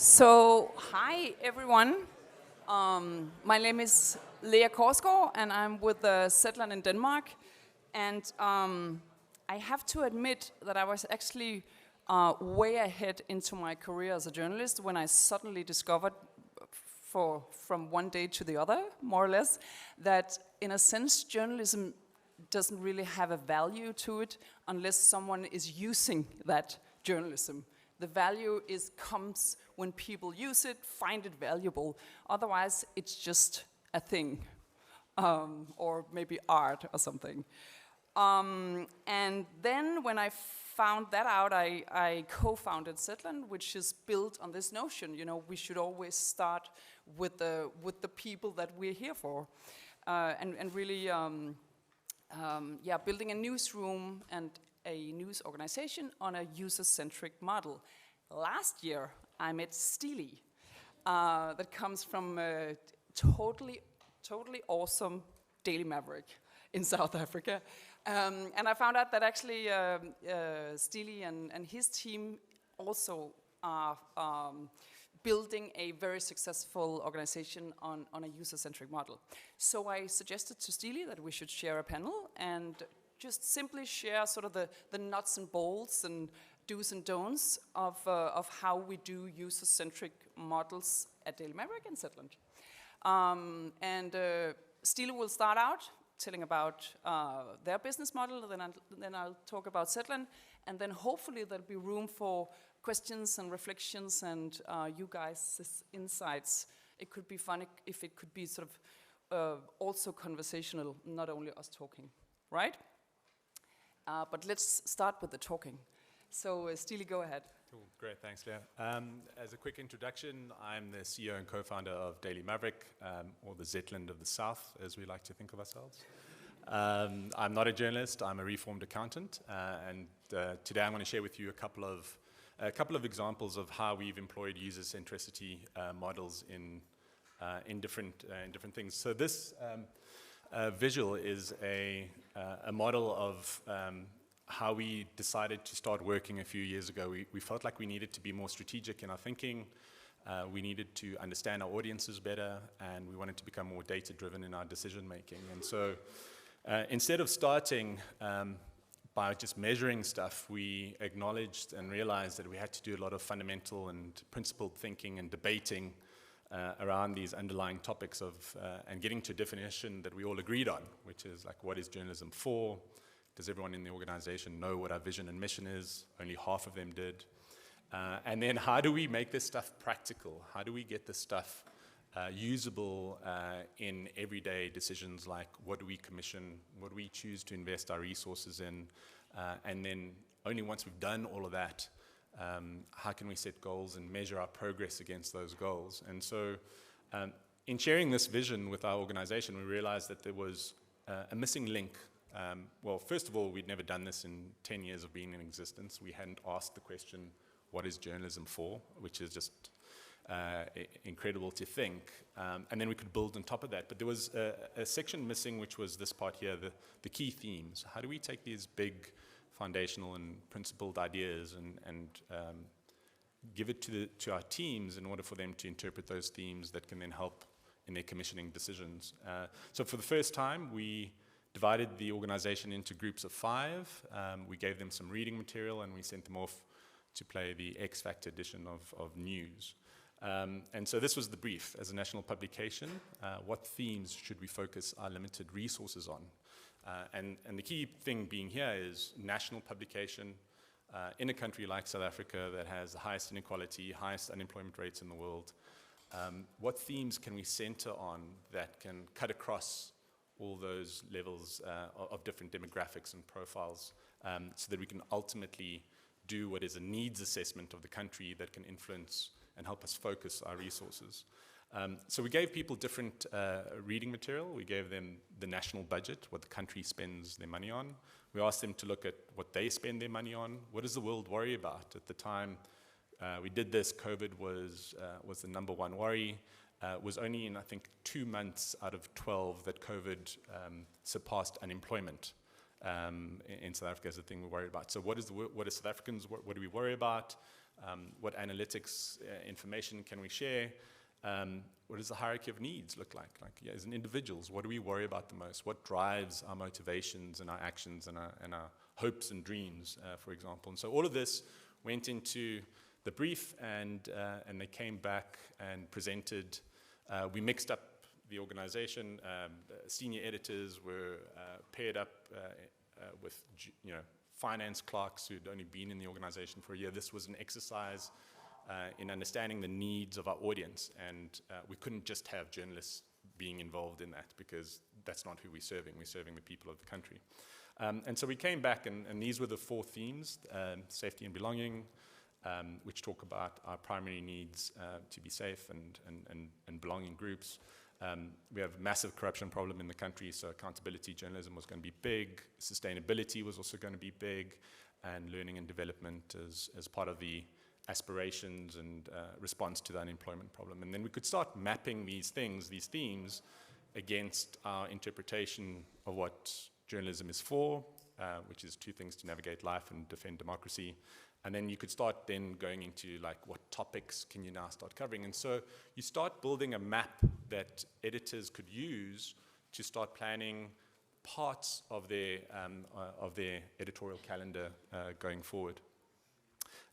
So, hi everyone. My name is Lea Korsgaard, and I'm with the Zetland in Denmark. And I have to admit that I was actually way ahead into my career as a journalist when I suddenly discovered, from one day to the other, more or less, that in a sense journalism doesn't really have a value to it unless someone is using that journalism. The value comes when people use it, find it valuable. Otherwise, it's just a thing, or maybe art or something. And then when I found that out, I co-founded Zetland, which is built on this notion. You know, we should always start with the people that we're here for, and really, building a newsroom and a news organization on a user-centric model. Last year, I met Styli, that comes from a totally awesome Daily Maverick in South Africa. And I found out that actually Styli and his team also are building a very successful organization on a user-centric model. So I suggested to Styli that we should share a panel and just simply share sort of the nuts and bolts and do's and don'ts of how we do user-centric models at Daily Maverick and Zetland. Styli will start out telling about their business model, then I'll talk about Zetland, and then hopefully there'll be room for questions and reflections and you guys' insights. It could be fun if it could be sort of also conversational, not only us talking, right? But let's start with the talking. So Styli, go ahead. Cool. Great, thanks, Lea. As a quick introduction, I'm the CEO and co-founder of Daily Maverick, or the Zetland of the South, as we like to think of ourselves. I'm not a journalist, I'm a reformed accountant, and today I'm going to share with you a couple of examples of how we've employed user-centricity models in different things. So this visual is a model of how we decided to start working a few years ago. We felt like we needed to be more strategic in our thinking. We needed to understand our audiences better, and we wanted to become more data-driven in our decision-making. And so instead of starting by just measuring stuff, we acknowledged and realized that we had to do a lot of fundamental and principled thinking and debating around these underlying topics and getting to a definition that we all agreed on, which is like, what is journalism for? Does everyone in the organization know what our vision and mission is? Only half of them did. And then how do we make this stuff practical? How do we get this stuff usable in everyday decisions, like what do we commission, what do we choose to invest our resources in? And then only once we've done all of that, how can we set goals and measure our progress against those goals? And so in sharing this vision with our organization, we realized that there was a missing link. Well, first of all, we'd never done this in 10 years of being in existence. We hadn't asked the question, what is journalism for? Which is just incredible to think. And then we could build on top of that. But there was a section missing, which was this part here, the key themes. How do we take these big foundational and principled ideas and give it to our teams in order for them to interpret those themes that can then help in their commissioning decisions? So for the first time, we divided the organization into groups of 5. We gave them some reading material, and we sent them off to play the X Factor edition of news. And so this was the brief. As a national publication, what themes should we focus our limited resources on? And the key thing being here is national publication in a country like South Africa that has the highest inequality, highest unemployment rates in the world. What themes can we center on that can cut across all those levels of different demographics and profiles, so that we can ultimately do what is a needs assessment of the country that can influence and help us focus our resources. So we gave people different reading material. We gave them the national budget, what the country spends their money on. We asked them to look at what they spend their money on. What does the world worry about? At the time we did this, COVID was the number one worry. Was only in, I think, 2 months out of 12 that COVID surpassed unemployment in South Africa as a thing we worry about. So what is South Africans, what do we worry about? What analytics information can we share? What does the hierarchy of needs look like? As individuals, what do we worry about the most? What drives our motivations and our actions and our hopes and dreams, for example? And so all of this went into the brief, and they came back and presented. We mixed up the organization. Senior editors were paired up with finance clerks who'd only been in the organization for a year. This was an exercise in understanding the needs of our audience, and we couldn't just have journalists being involved in that, because that's not who we're serving. We're serving the people of the country. And so we came back, and these were the 4 themes: safety and belonging, which talk about our primary needs to be safe and belong in groups. We have a massive corruption problem in the country, so accountability journalism was going to be big. Sustainability was also going to be big, and learning and development as part of the aspirations and response to the unemployment problem. And then we could start mapping these things, these themes, against our interpretation of what journalism is for, which is 2 things: to navigate life and defend democracy. And then you could start then going into what topics can you now start covering. And so you start building a map that editors could use to start planning parts of their editorial calendar going forward.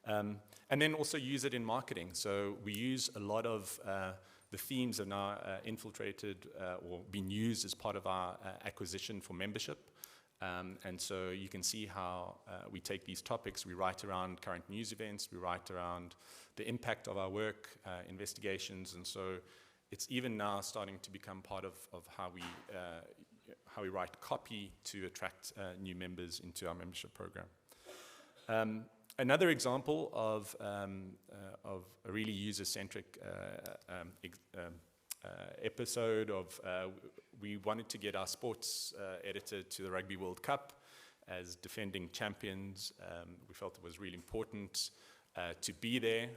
And then also use it in marketing. So we use a lot of the themes are now infiltrated or been used as part of our acquisition for membership. And so you can see how we take these topics, we write around current news events, we write around the impact of our work, investigations, and so it's even now starting to become part of how we write copy to attract new members into our membership program. Another example of a really user-centric episode of we wanted to get our sports editor to the Rugby World Cup as defending champions. We felt it was really important to be there.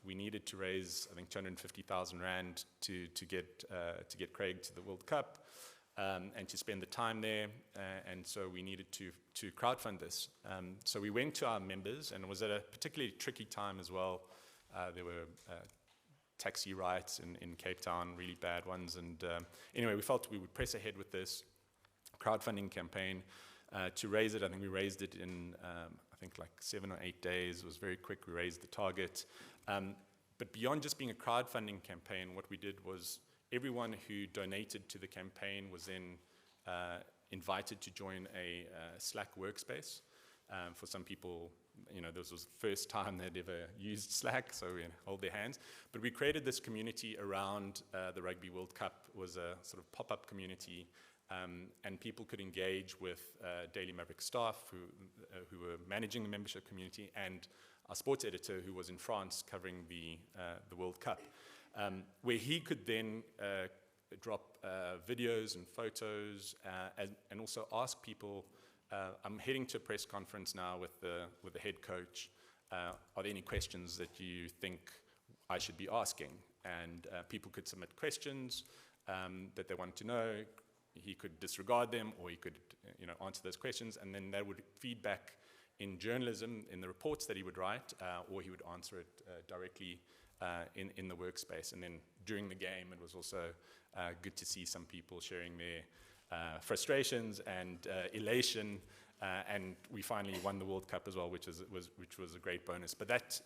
We needed to raise, I think, 250,000 rand to get Craig to the World Cup and to spend the time there. And so we needed to crowdfund this. So we went to our members, and it was at a particularly tricky time as well. There were taxi riots in Cape Town, really bad ones. And anyway, we felt we would press ahead with this crowdfunding campaign to raise it. I think we raised it in, 7 or 8 days. It was very quick. We raised the target. But beyond just being a crowdfunding campaign, what we did was everyone who donated to the campaign was then invited to join a Slack workspace. For some people, this was the first time they'd ever used Slack, so we hold their hands. But we created this community around the Rugby World Cup. It was a sort of pop-up community, and people could engage with Daily Maverick staff who were managing the membership community, and our sports editor who was in France covering the World Cup, where he could then drop videos and photos and also ask people, I'm heading to a press conference now with the head coach. Are there any questions that you think I should be asking? And people could submit questions that they wanted to know. He could disregard them, or he could answer those questions, and then that would feed back in journalism, in the reports that he would write, or he would answer it directly in the workspace. And then during the game, it was also good to see some people sharing their frustrations and elation, and we finally won the World Cup as well, which was a great bonus. But that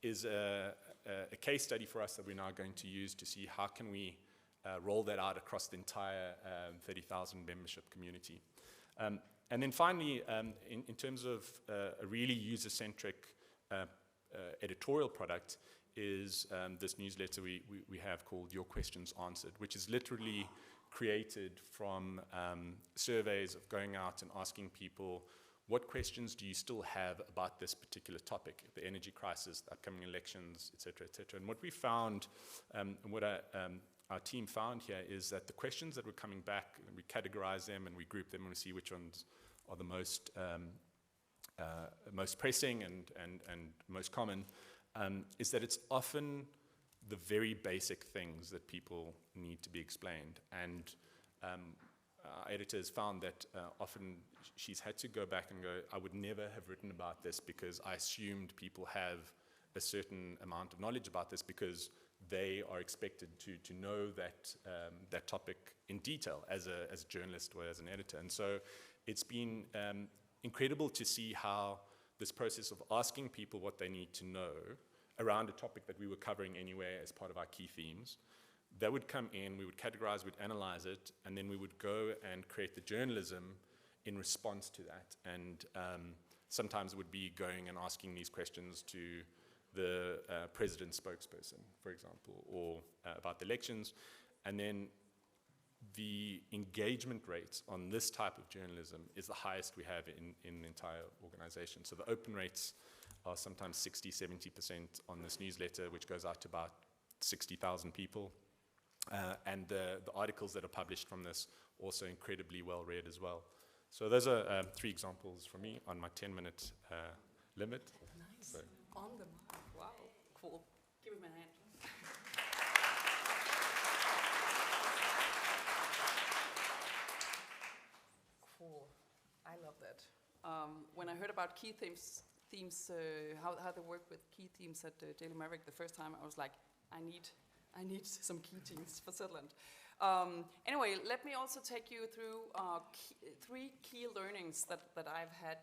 is a case study for us that we're now going to use to see how can we roll that out across the entire 30,000 membership community. And then finally, in terms of a really user-centric editorial product, is this newsletter we have called Your Questions Answered, which is literally created from surveys of going out and asking people, what questions do you still have about this particular topic, the energy crisis, the upcoming elections, et cetera, et cetera. And what we found, and what our team found here, is that the questions that were coming back, we categorize them and we group them and we see which ones are the most pressing and most common, is that it's often the very basic things that people need to be explained. And our editors found that often she's had to go back and go, I would never have written about this because I assumed people have a certain amount of knowledge about this because they are expected to know that topic in detail as a journalist or as an editor. And so it's been incredible to see how this process of asking people what they need to know around a topic that we were covering anyway as part of our key themes, they would come in, we would categorize, we'd analyze it, and then we would go and create the journalism in response to that. And sometimes it would be going and asking these questions to the president's spokesperson, for example, or about the elections. And then the engagement rate on this type of journalism is the highest we have in the entire organization. So the open rates are sometimes 60, 70% on this newsletter, which goes out to about 60,000 people. And the articles that are published from this also incredibly well read as well. So those are 3 examples from me on my 10-minute limit. Nice. So. On the mark. Wow. Cool. Give him a hand. Cool. I love that. When I heard about key themes, how they work with key themes at Daily Maverick the first time, I was like, I need some key themes for Zetland. Anyway, let me also take you through 3 key learnings that I've had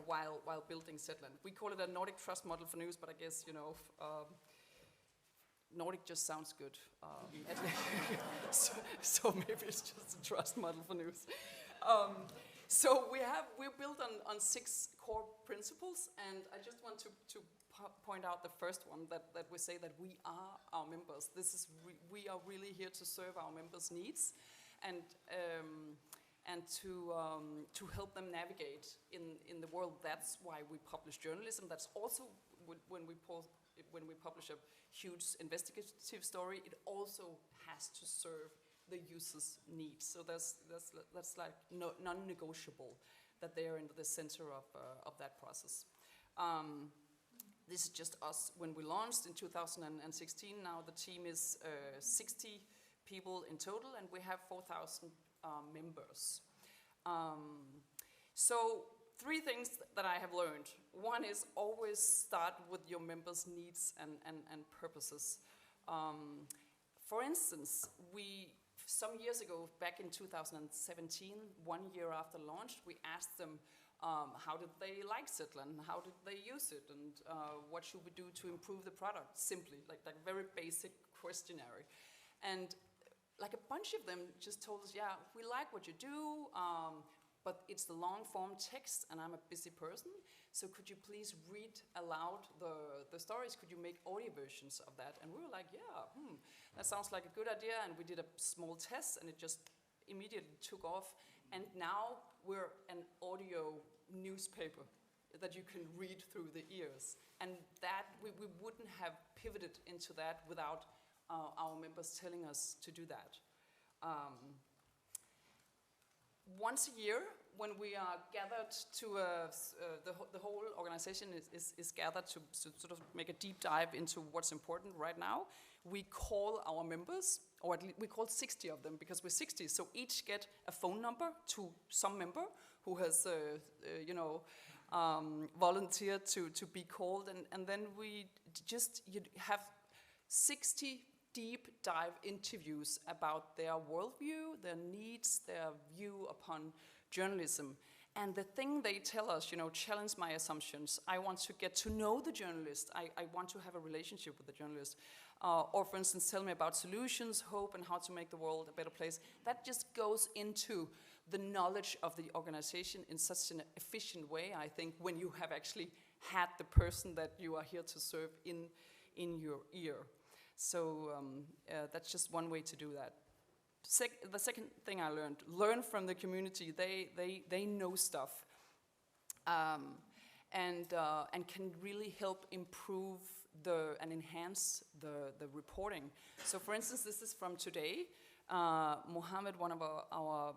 while building Zetland. We call it a Nordic trust model for news, but I guess, Nordic just sounds good. So maybe it's just a trust model for news. So we're built on 6 core principles, and I just want to point out the first one, that we say that we are our members. We are really here to serve our members' needs, and to help them navigate in the world. That's why we publish journalism. That's also when we publish a huge investigative story, it also has to serve the user's needs. So that's like non-negotiable that they are in the center of that process. This is just us when we launched in 2016. Now the team is 60 people in total, and we have 4,000 members. So 3 things that I have learned. One is always start with your members' needs and purposes. For instance, some years ago, back in 2017, 1 year after launch, we asked them how did they like Zetland, how did they use it, and what should we do to improve the product, simply, like very basic questionnaire. And like a bunch of them just told us, yeah, we like what you do, but it's the long form text and I'm a busy person, so could you please read aloud the stories? Could you make audio versions of that? And we were like, yeah, that sounds like a good idea, and we did a small test and it just immediately took off, and now we're an audio newspaper that you can read through the ears, and that we wouldn't have pivoted into that without our members telling us to do that. Once a year, when we are gathered to the whole organization is gathered to sort of make a deep dive into what's important right now, we call our members, or at least we call 60 of them because we're 60, so each get a phone number to some member who has volunteered to be called, and then we just have 60 deep dive interviews about their worldview, their needs, their view upon journalism. And the thing they tell us, challenge my assumptions. I want to get to know the journalist. I want to have a relationship with the journalist. Or for instance, tell me about solutions, hope, and how to make the world a better place. That just goes into the knowledge of the organization in such an efficient way, I think, when you have actually had the person that you are here to serve in your ear. So that's just one way to do that. The second thing I learned, learn from the community. They know stuff and can really help improve and enhance the reporting. So for instance, this is from today. Mohammed, one of our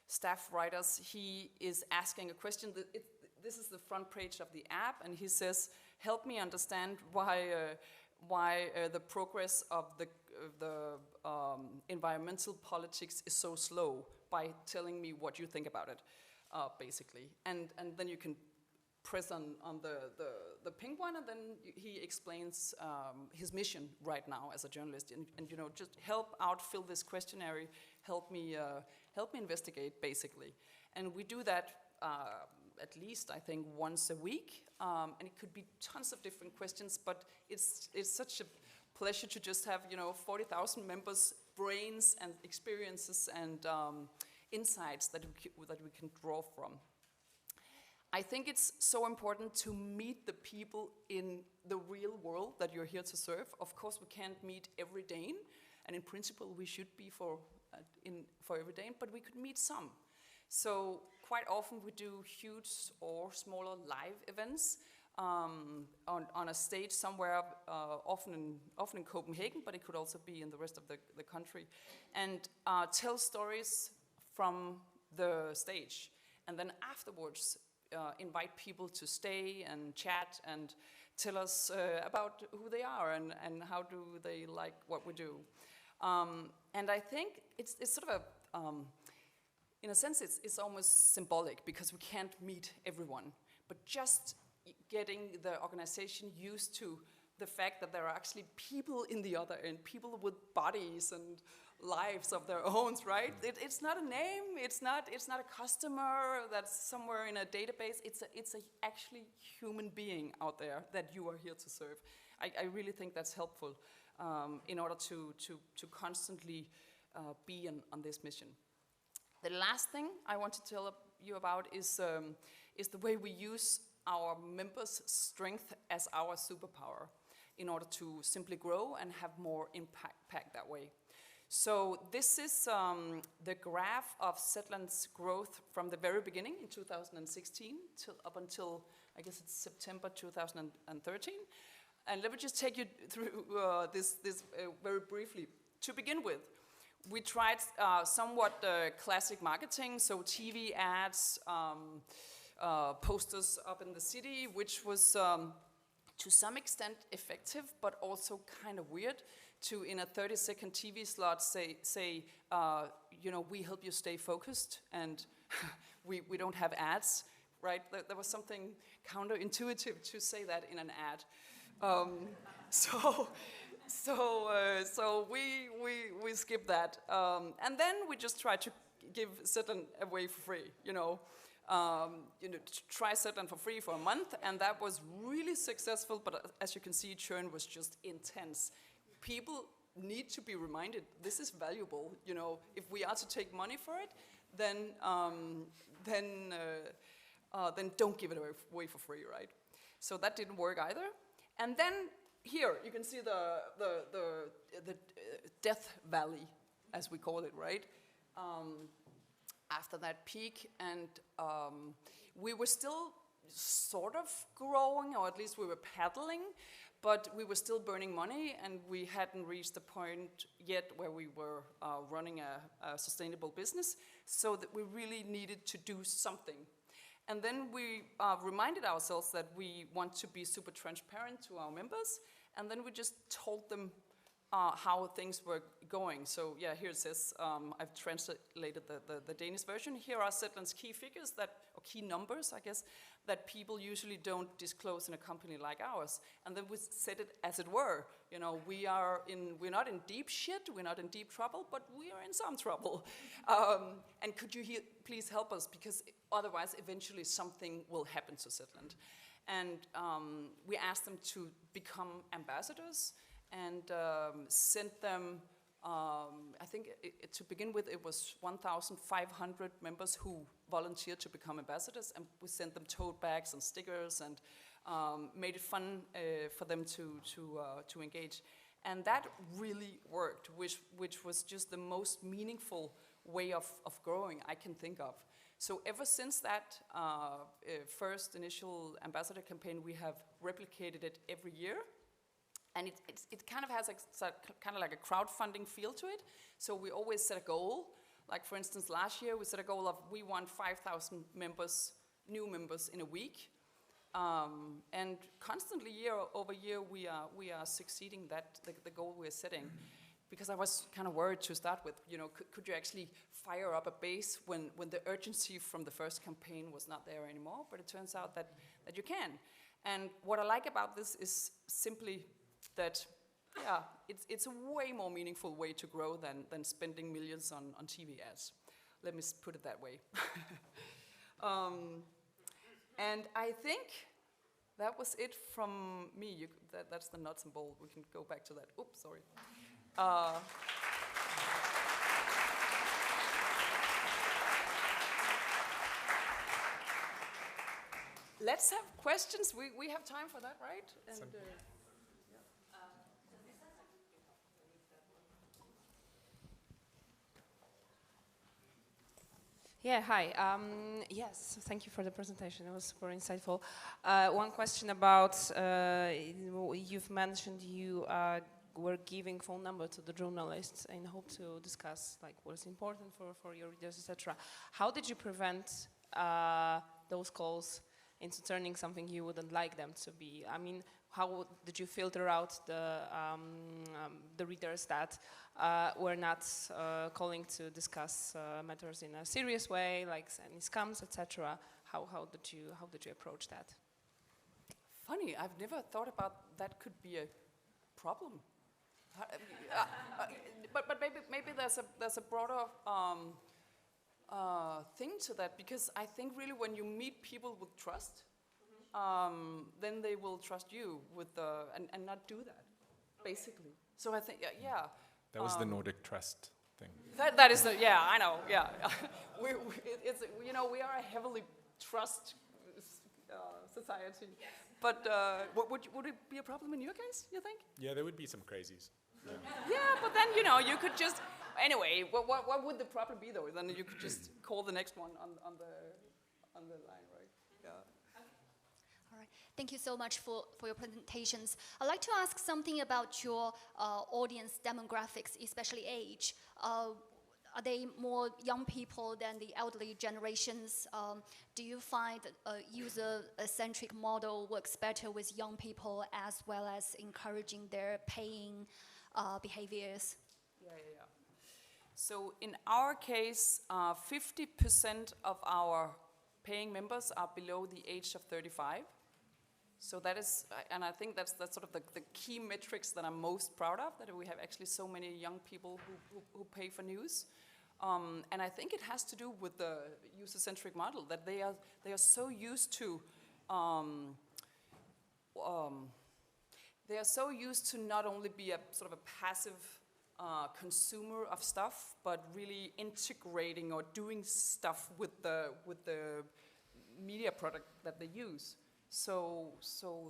staff writers, he is asking a question. This is the front page of the app, and he says, help me understand why the progress of the environmental politics is so slow by telling me what you think about it, basically. And then you can press on the pink one, and then he explains his mission right now as a journalist, and you know, just help out, fill this questionnaire, help me investigate, basically. And we do that at least, I think, once a week, and it could be tons of different questions, but it's such a pleasure to just have, you know, 40,000 members' brains and experiences and insights that we can draw from. I think it's so important to meet the people in the real world that you're here to serve. Of course, we can't meet every Dane, and in principle, we should be for every Dane, but we could meet some. So quite often we do huge or smaller live events on a stage somewhere, often in Copenhagen, but it could also be in the rest of the country, and tell stories from the stage. And then afterwards, invite people to stay and chat and tell us about who they are and how do they like what we do. And I think it's sort of a, in a sense, it's almost symbolic because we can't meet everyone. But just getting the organization used to the fact that there are actually people in the other end, people with bodies and lives of their own, right? It's not a name, it's not a customer that's somewhere in a database, it's a actually human being out there that you are here to serve. I really think that's helpful in order to constantly be on this mission. The last thing I want to tell you about is the way we use our members' strength as our superpower in order to simply grow and have more impact that way. So this is the graph of Zetland's growth from the very beginning in 2016 up until, I guess it's September 2013. And let me just take you through this very briefly. To begin with, we tried somewhat classic marketing, so TV ads, posters up in the city, which was to some extent effective, but also kind of weird to, in a 30-second TV slot, say you know, we help you stay focused, and we don't have ads, right? There was something counterintuitive to say that in an ad. So we skip that, and then we just try to give Zetland away for free, you know, try Zetland for free for a month, and that was really successful, but as you can see, churn was just intense. People need to be reminded, this is valuable, you know, if we are to take money for it, then don't give it away for free, right? So that didn't work either. And then here, you can see the death valley, as we call it, right? After that peak, and we were still sort of growing, or at least we were paddling, but we were still burning money, and we hadn't reached the point yet where we were running a sustainable business, so that we really needed to do something. And then we reminded ourselves that we want to be super transparent to our members, and then we just told them how things were going. So yeah, here it says, I've translated the Danish version. Here are Zetland's key figures, or key numbers, I guess, that people usually don't disclose in a company like ours. And then we said it as it were. You know, we're not in deep shit, we're not in deep trouble, but we are in some trouble. And could you please help us, because otherwise eventually something will happen to Zetland. And we asked them to become ambassadors, and sent them, I think to begin with it was 1,500 members who volunteered to become ambassadors, and we sent them tote bags and stickers, and made it fun for them to engage. And that really worked, which was just the most meaningful way of growing I can think of. So ever since that first initial ambassador campaign, we have replicated it every year. And it kind of has kind of like a crowdfunding feel to it. So we always set a goal. Like for instance, last year we set a goal of we want 5,000 members, new members in a week. And constantly, year over year, we are succeeding the goal we're setting. because I was kind of worried to start with, could you actually fire up a base when the urgency from the first campaign was not there anymore? But it turns out that you can. And what I like about this is simply that, yeah, it's a way more meaningful way to grow than spending millions on TV ads. Let me put it that way. And I think that was it from me. That's the nuts and bolts. We can go back to that. Oops, sorry. Let's have questions. We have time for that, right? And, Yeah, hi. Yes, thank you for the presentation. It was super insightful. One question about, you've mentioned you were giving phone number to the journalists in hope to discuss like what is important for your readers, etc. How did you prevent those calls into turning something you wouldn't like them to be? I mean, how did you filter out the readers that were not calling to discuss matters in a serious way, like any scams, etc.? How did you approach that? Funny, I've never thought about that could be a problem. But maybe there's a broader thing to that, because I think really when you meet people with trust, then they will trust you with and not do that, basically. So I think, yeah. That was the Nordic trust thing. That is the, yeah, I know, yeah. we are a heavily trust society. Yes. But would it be a problem in your case, you think? Yeah, there would be some crazies. Yeah, but then, you could just, anyway, what would the problem be, though? Then you could just call the next one on the line, right? Yeah. All right. Thank you so much for your presentations. I'd like to ask something about your audience demographics, especially age. Are they more young people than the elderly generations? Do you find a user-centric model works better with young people as well as encouraging their paying behaviors? Yeah. So in our case, 50% of our paying members are below the age of 35. So that is, and I think that's sort of the key metrics that I'm most proud of, that we have actually so many young people who pay for news. And I think it has to do with the user-centric model, that they are so used to not only be a sort of a passive consumer of stuff, but really integrating or doing stuff with the media product that they use. So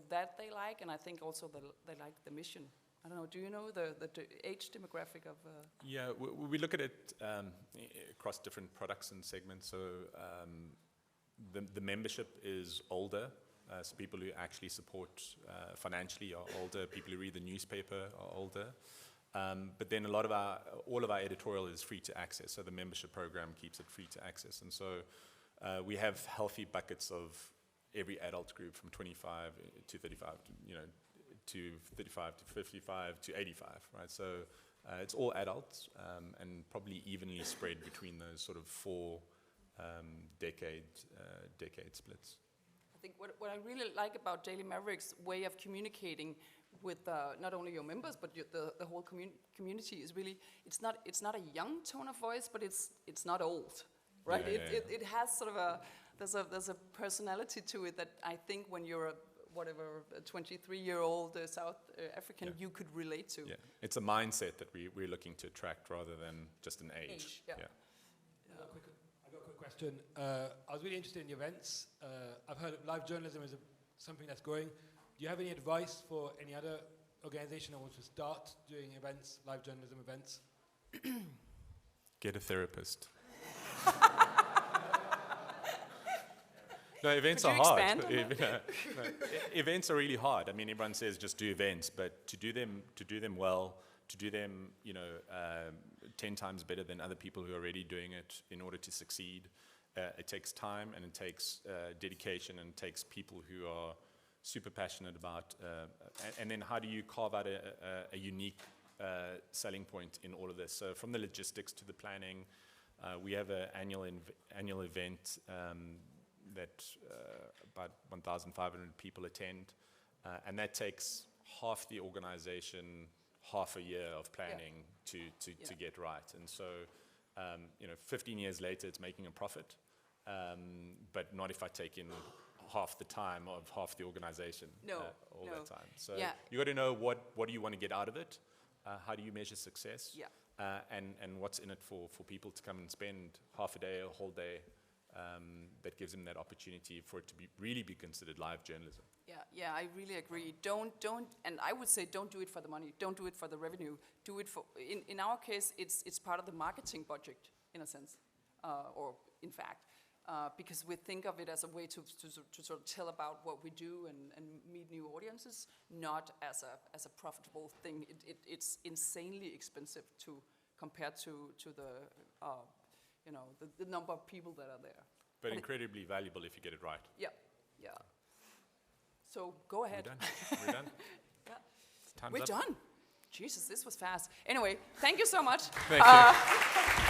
that they like, and I think also they like the mission. I don't know, do you know the age demographic of... Yeah, we look at it across different products and segments. So the membership is older. So people who actually support financially are older. People who read the newspaper are older. But then all of our editorial is free to access. So the membership program keeps it free to access. And so we have healthy buckets of every adult group from 25 to 35, to 35 to 55 to 85, right? So it's all adults and probably evenly spread between those sort of four decade splits. I think what I really like about Daily Maverick's way of communicating with not only your members but the whole community is really, it's not a young tone of voice, but it's not old, right? Yeah, It has sort of there's a personality to it that I think when you're a 23-year-old South African, you could relate to. Yeah, it's a mindset that we're looking to attract rather than just an age. Yeah. I've got a quick question. I was really interested in events. I've heard live journalism is something that's growing. Do you have any advice for any other organization that wants to start doing events, live journalism events? Get a therapist. No, events are hard. Events are really hard. I mean, everyone says just do events, but to do them well, to do them, 10 times better than other people who are already doing it in order to succeed, it takes time and it takes dedication and it takes people who are super passionate about. And then how do you carve out a unique selling point in all of this. So from the logistics to the planning, we have an annual event that about 1,500 people attend, and that takes half the organization, half a year of planning to get right. And so, 15 years later, it's making a profit, but not if I take in half the time of half the organization that time. So you got to know what do you want to get out of it, how do you measure success, and what's in it for people to come and spend half a day, a whole day, that gives them that opportunity for it to really be considered live journalism. Yeah, I really agree. Don't, and I would say don't do it for the money. Don't do it for the revenue. Do it for, in our case, it's part of the marketing budget, in a sense, or in fact, because we think of it as a way to sort of tell about what we do and meet new audiences, not as a profitable thing. It's insanely expensive compared to the number of people that are there. But incredibly valuable if you get it right. Yeah. So go ahead. We're done? We're done. Jesus, this was fast. Anyway, thank you so much. Thank you.